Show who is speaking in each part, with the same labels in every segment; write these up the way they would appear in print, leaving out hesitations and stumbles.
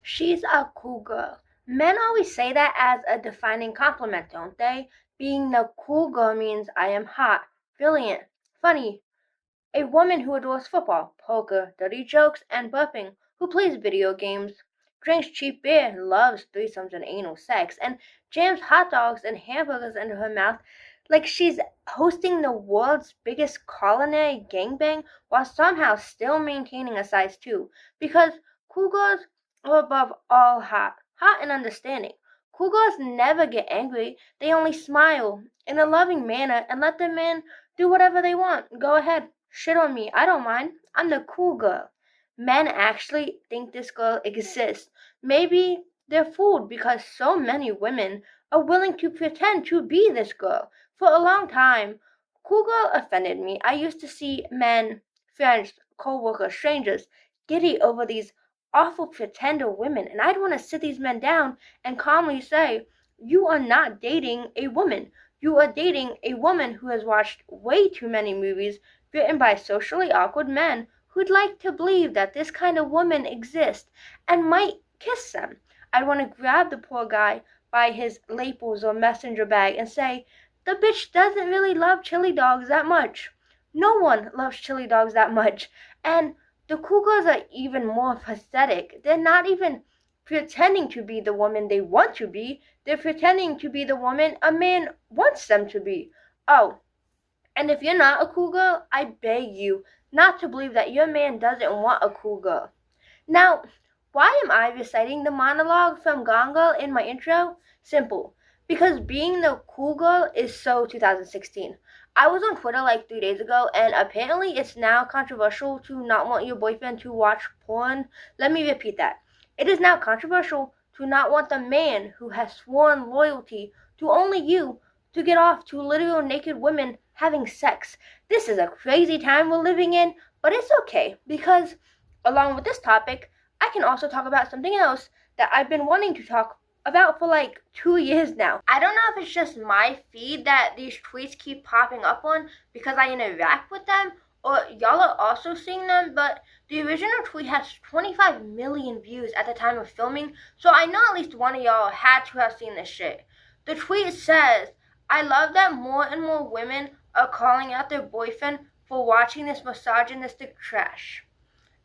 Speaker 1: She's a cool girl. Men always say that as a defining compliment, don't they? Being the cool girl means I am hot, brilliant, funny, a woman who adores football, poker, dirty jokes, and burping, who plays video games, drinks cheap beer, loves threesomes and anal sex, and jams hot dogs and hamburgers into her mouth like she's hosting the world's biggest culinary gangbang while somehow still maintaining a size 2. Because cool girls are above all hot and understanding. Cool girls never get angry, they only smile in a loving manner and let the men do whatever they want. Go ahead. Shit on me. I don't mind. I'm the cool girl. Men actually think this girl exists. Maybe they're fooled because so many women are willing to pretend to be this girl. For a long time, cool girl offended me. I used to see men, friends, co-workers, strangers, giddy over these awful pretender women, and I'd want to sit these men down and calmly say, you are not dating a woman. You are dating a woman who has watched way too many movies written by socially awkward men who'd like to believe that this kind of woman exists and might kiss them. I'd want to grab the poor guy by his lapels or messenger bag and say, the bitch doesn't really love chili dogs that much. No one loves chili dogs that much. And the cool girls are even more pathetic. They're not even pretending to be the woman they want to be. They're pretending to be the woman a man wants them to be. Oh, and if you're not a cool girl, I beg you not to believe that your man doesn't want a cool girl. Now, why am I reciting the monologue from Gone Girl in my intro? Simple. Because being the cool girl is so 2016. I was on Twitter like 3 days ago, and apparently it's now controversial to not want your boyfriend to watch porn. Let me repeat that. It is now controversial to not want the man who has sworn loyalty to only you to get off to literal naked women having sex. This is a crazy time we're living in, but it's okay because along with this topic, I can also talk about something else that I've been wanting to talk about for like 2 years now. I don't know if it's just my feed that these tweets keep popping up on because I interact with them, or y'all are also seeing them, but the original tweet has 25 million views at the time of filming, so I know at least one of y'all had to have seen this shit. The tweet says, I love that more and more women are calling out their boyfriend for watching this misogynistic trash.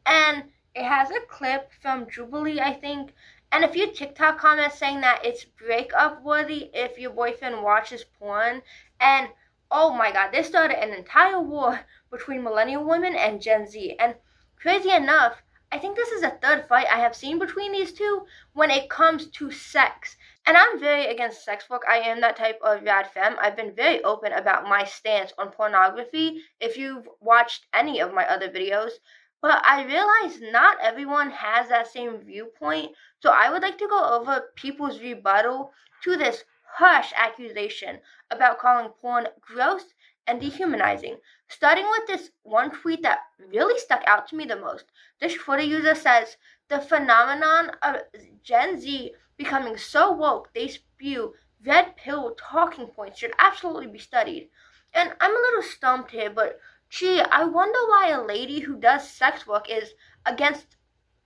Speaker 1: And it has a clip from Jubilee, I think, and a few TikTok comments saying that it's breakup worthy if your boyfriend watches porn. And oh my god, this started an entire war between millennial women and Gen Z. And crazy enough, I think this is the third fight I have seen between these two when it comes to sex. And I'm very against sex work. I am that type of rad femme. I've been very open about my stance on pornography if you've watched any of my other videos. But I realize not everyone has that same viewpoint, so I would like to go over people's rebuttal to this harsh accusation about calling porn gross and dehumanizing. Starting with this one tweet that really stuck out to me the most. This Twitter user says, the phenomenon of Gen Z becoming so woke they spew red pill talking points should absolutely be studied. And I'm a little stumped here, but gee, I wonder why a lady who does sex work is against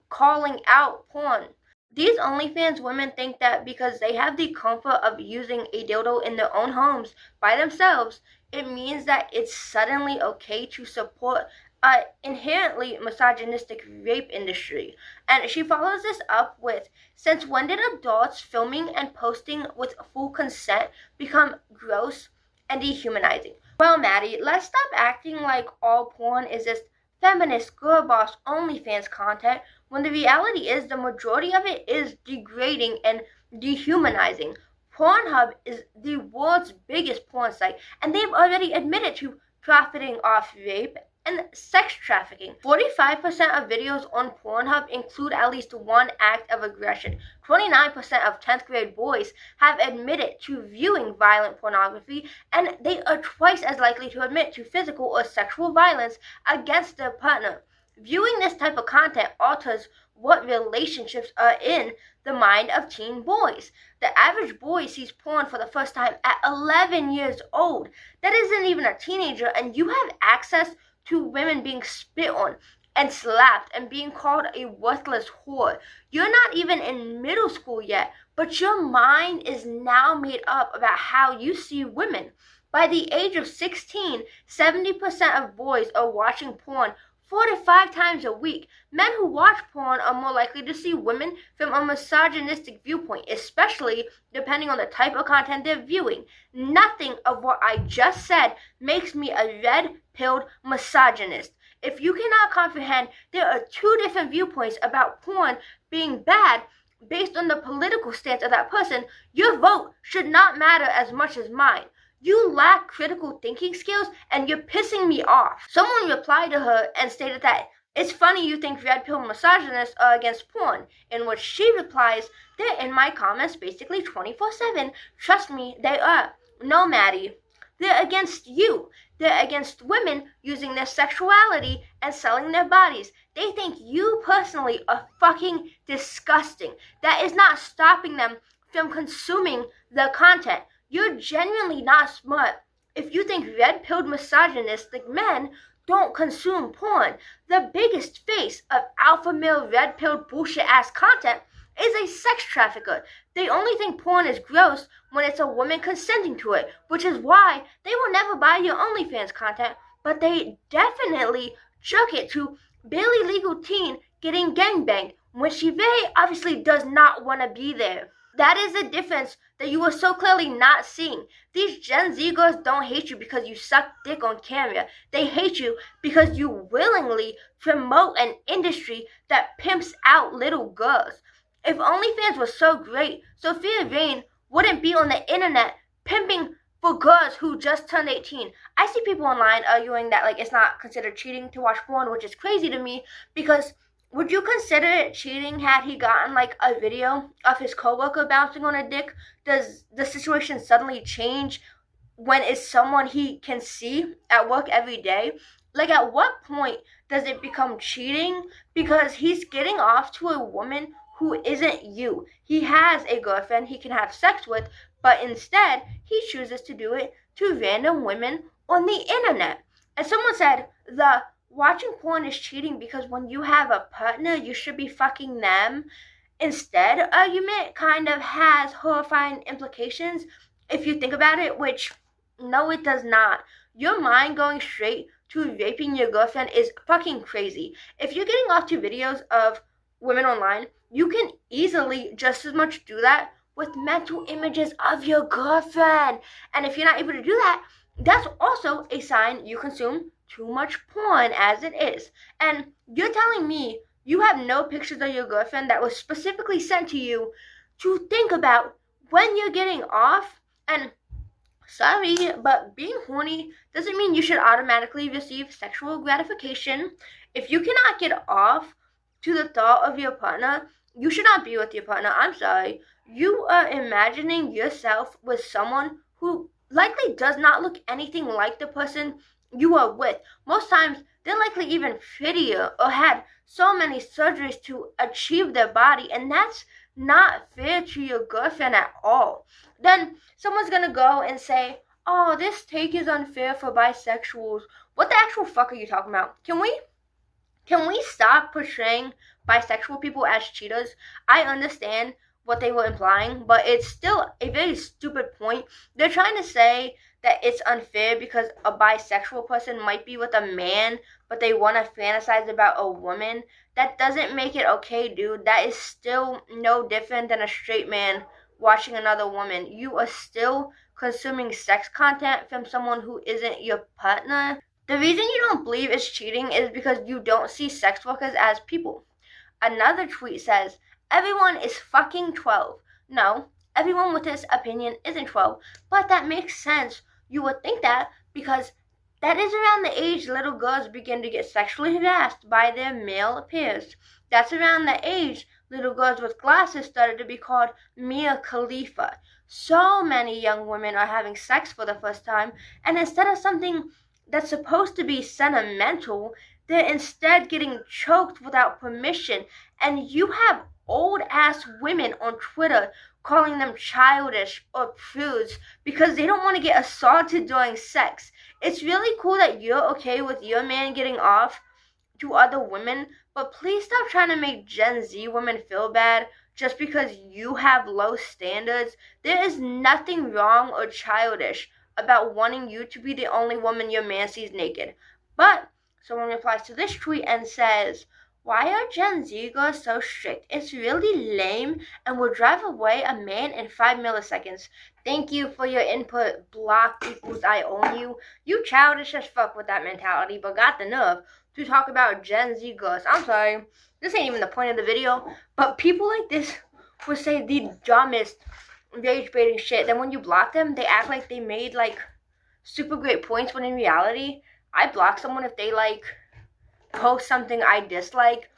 Speaker 1: calling out porn. These OnlyFans women think that because they have the comfort of using a dildo in their own homes by themselves, it means that it's suddenly okay to support an inherently misogynistic rape industry. And she follows this up with, since when did adults filming and posting with full consent become gross and dehumanizing? Well, Maddie, let's stop acting like all porn is this feminist girl boss OnlyFans content when the reality is the majority of it is degrading and dehumanizing. Pornhub is the world's biggest porn site, and they've already admitted to profiting off rape and sex trafficking. 45% of videos on Pornhub include at least one act of aggression. 29% of 10th grade boys have admitted to viewing violent pornography, and they are twice as likely to admit to physical or sexual violence against their partner. Viewing this type of content alters what relationships are in the mind of teen boys. The average boy sees porn for the first time at 11 years old. That isn't even a teenager, and you have access to women being spit on and slapped and being called a worthless whore. You're not even in middle school yet, but your mind is now made up about how you see women. By the age of 16, 70% of boys are watching porn 4 to 5 times a week. Men who watch porn are more likely to see women from a misogynistic viewpoint, especially depending on the type of content they're viewing. Nothing of what I just said makes me a red-pilled misogynist. If you cannot comprehend, there are two different viewpoints about porn being bad based on the political stance of that person. Your vote should not matter as much as mine. You lack critical thinking skills and you're pissing me off. Someone replied to her and stated that it's funny you think red pill misogynists are against porn, in which she replies, they're in my comments basically 24/7. Trust me, they are. No, Maddie. They're against you. They're against women using their sexuality and selling their bodies. They think you personally are fucking disgusting. That is not stopping them from consuming the content. You're genuinely not smart if you think red-pilled misogynistic men don't consume porn. The biggest face of alpha male red-pilled bullshit-ass content is a sex trafficker. They only think porn is gross when it's a woman consenting to it, which is why they will never buy your OnlyFans content, but they definitely jerk it to barely legal teen getting gangbanged when she very obviously does not want to be there. That is the difference that you are so clearly not seeing. These Gen Z girls don't hate you because you suck dick on camera. They hate you because you willingly promote an industry that pimps out little girls. If OnlyFans was so great, Sophia Rain wouldn't be on the internet pimping for girls who just turned 18. I see people online arguing that it's not considered cheating to watch porn, which is crazy to me, because would you consider it cheating had he gotten a video of his coworker bouncing on a dick? Does the situation suddenly change when it's someone he can see at work every day? At what point does it become cheating? Because he's getting off to a woman who isn't you. He has a girlfriend he can have sex with, but instead he chooses to do it to random women on the internet. And someone said the watching porn is cheating because when you have a partner, you should be fucking them instead argument kind of has horrifying implications if you think about it, which no, it does not. Your mind going straight to raping your girlfriend is fucking crazy. If you're getting off to videos of women online, you can easily just as much do that with mental images of your girlfriend. And if you're not able to do that, that's also a sign you consume too much porn as it is. And you're telling me you have no pictures of your girlfriend that was specifically sent to you to think about when you're getting off? And sorry, but being horny doesn't mean you should automatically receive sexual gratification. If you cannot get off to the thought of your partner, you should not be with your partner. I'm sorry. You are imagining yourself with someone who likely does not look anything like the person you are with. Most times, they're likely even prettier or had so many surgeries to achieve their body, and that's not fair to your girlfriend at all. Then someone's gonna go and say, oh, this take is unfair for bisexuals. What the actual fuck are you talking about? Can we stop portraying bisexual people as cheaters? I understand what they were implying, but it's still a very stupid point. They're trying to say that it's unfair because a bisexual person might be with a man, but they want to fantasize about a woman. That doesn't make it okay, dude. That is still no different than a straight man watching another woman. You are still consuming sex content from someone who isn't your partner. The reason you don't believe it's cheating is because you don't see sex workers as people. Another tweet says, everyone is fucking 12. No, everyone with this opinion isn't 12, but that makes sense. You would think that because that is around the age little girls begin to get sexually harassed by their male peers. That's around the age little girls with glasses started to be called Mia Khalifa. So many young women are having sex for the first time, and instead of something that's supposed to be sentimental, they're instead getting choked without permission. And you have old ass women on Twitter calling them childish or prudes because they don't want to get assaulted during sex. It's really cool that you're okay with your man getting off to other women, but please stop trying to make Gen Z women feel bad just because you have low standards. There is nothing wrong or childish about wanting you to be the only woman your man sees naked. But someone replies to this tweet and says, "Why are Gen Z girls so strict? It's really lame and will drive away a man in 5 milliseconds. Thank you for your input. Block equals I own you. You childish as fuck with that mentality, but got the nerve to talk about Gen Z girls." I'm sorry, this ain't even the point of the video, but people like this will say the dumbest rage baiting shit. Then when you block them, they act like they made like super great points, when in reality, I block someone if they like post something I dislike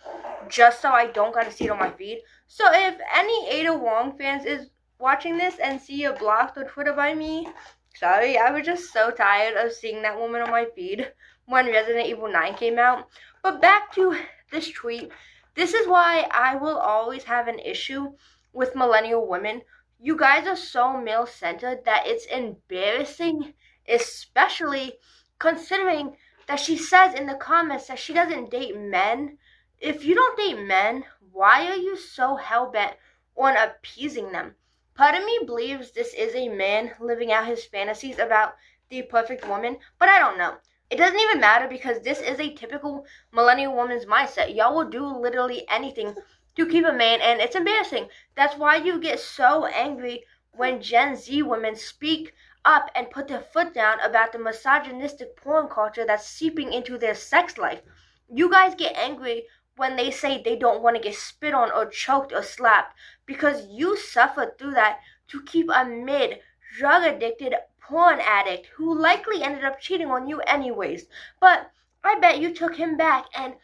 Speaker 1: just so I don't gotta see it on my feed. So if any Ada Wong fans is watching this and see you blocked on Twitter by me, sorry, I was just so tired of seeing that woman on my feed when Resident Evil 9 came out. But back to this tweet. This is why I will always have an issue with millennial women. You guys are so male-centered that it's embarrassing, especially considering that she says in the comments that she doesn't date men. If you don't date men, why are you so hell-bent on appeasing them? Part of me believes this is a man living out his fantasies about the perfect woman, but I don't know. It doesn't even matter because this is a typical millennial woman's mindset. Y'all will do literally anything to keep a man, and it's embarrassing. That's why you get so angry when Gen Z women speak up and put their foot down about the misogynistic porn culture that's seeping into their sex life. You guys get angry when they say they don't want to get spit on or choked or slapped because you suffered through that to keep a drug addicted porn addict who likely ended up cheating on you anyways. But I bet you took him back and,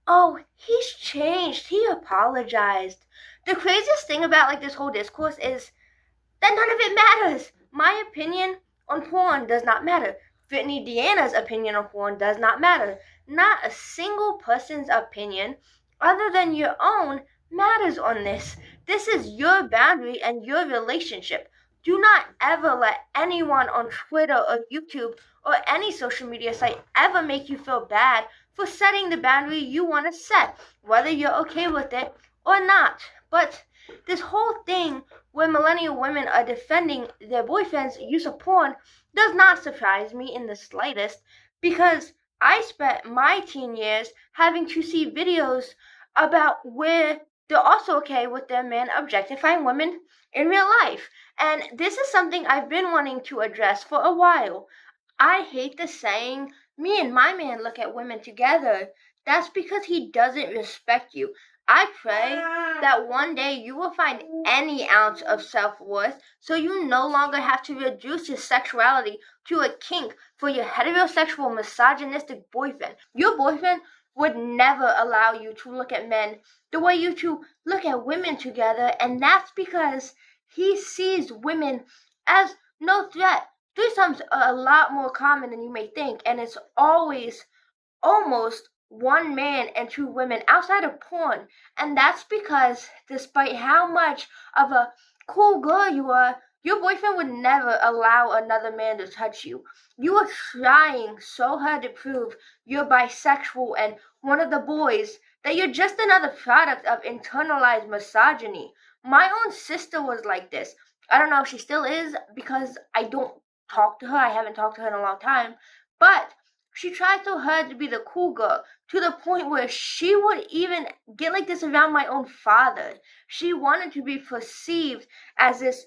Speaker 1: oh, he's changed, he apologized. The craziest thing about like this whole discourse is that none of it matters. My opinion on porn does not matter. Brittany Deanna's opinion on porn does not matter. Not a single person's opinion other than your own matters on this. This is your boundary and your relationship. Do not ever let anyone on Twitter or YouTube or any social media site ever make you feel bad for setting the boundary you want to set, whether you're okay with it or not. But this whole thing where millennial women are defending their boyfriends' use of porn does not surprise me in the slightest, because I spent my teen years having to see videos about where they're also okay with their men objectifying women in real life. And this is something I've been wanting to address for a while. I hate the saying, "me and my man look at women together." That's because he doesn't respect you. I pray that one day you will find any ounce of self-worth so you no longer have to reduce your sexuality to a kink for your heterosexual misogynistic boyfriend. Your boyfriend would never allow you to look at men the way you two look at women together, and that's because he sees women as no threat. Threesomes are a lot more common than you may think, and it's always almost one man and two women outside of porn. And that's because despite how much of a cool girl you are, your boyfriend would never allow another man to touch you. You are trying so hard to prove you're bisexual and one of the boys that you're just another product of internalized misogyny. My own sister was like this. I don't know if she still is because I don't talk to her. I haven't talked to her in a long time. But she tried so hard to be the cool girl to the point where she would even get like this around my own father. She wanted to be perceived as this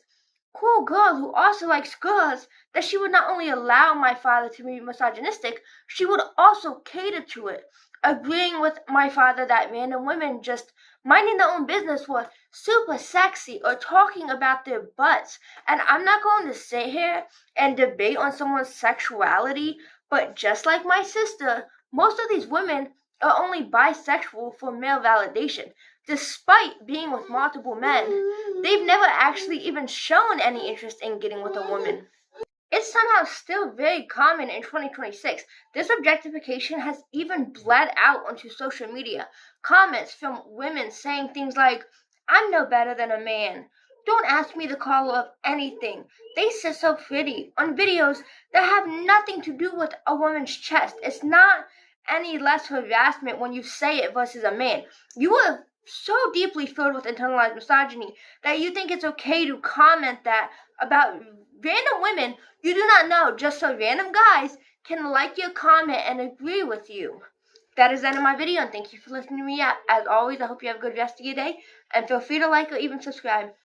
Speaker 1: cool girl who also likes girls, that she would not only allow my father to be misogynistic, she would also cater to it, agreeing with my father that random women just minding their own business were super sexy or talking about their butts. And I'm not going to sit here and debate on someone's sexuality, but just like my sister, most of these women are only bisexual for male validation. Despite being with multiple men, they've never actually even shown any interest in getting with a woman. It's somehow still very common in 2026. This objectification has even bled out onto social media. Comments from women saying things like, "I'm no better than a man. Don't ask me the color of anything. They sit so pretty," on videos that have nothing to do with a woman's chest. It's not any less harassment when you say it versus a man. You are so deeply filled with internalized misogyny that you think it's okay to comment that about random women you do not know, just so random guys can like your comment and agree with you. That is the end of my video, and thank you for listening to me. As always, I hope you have a good rest of your day, and feel free to like or even subscribe.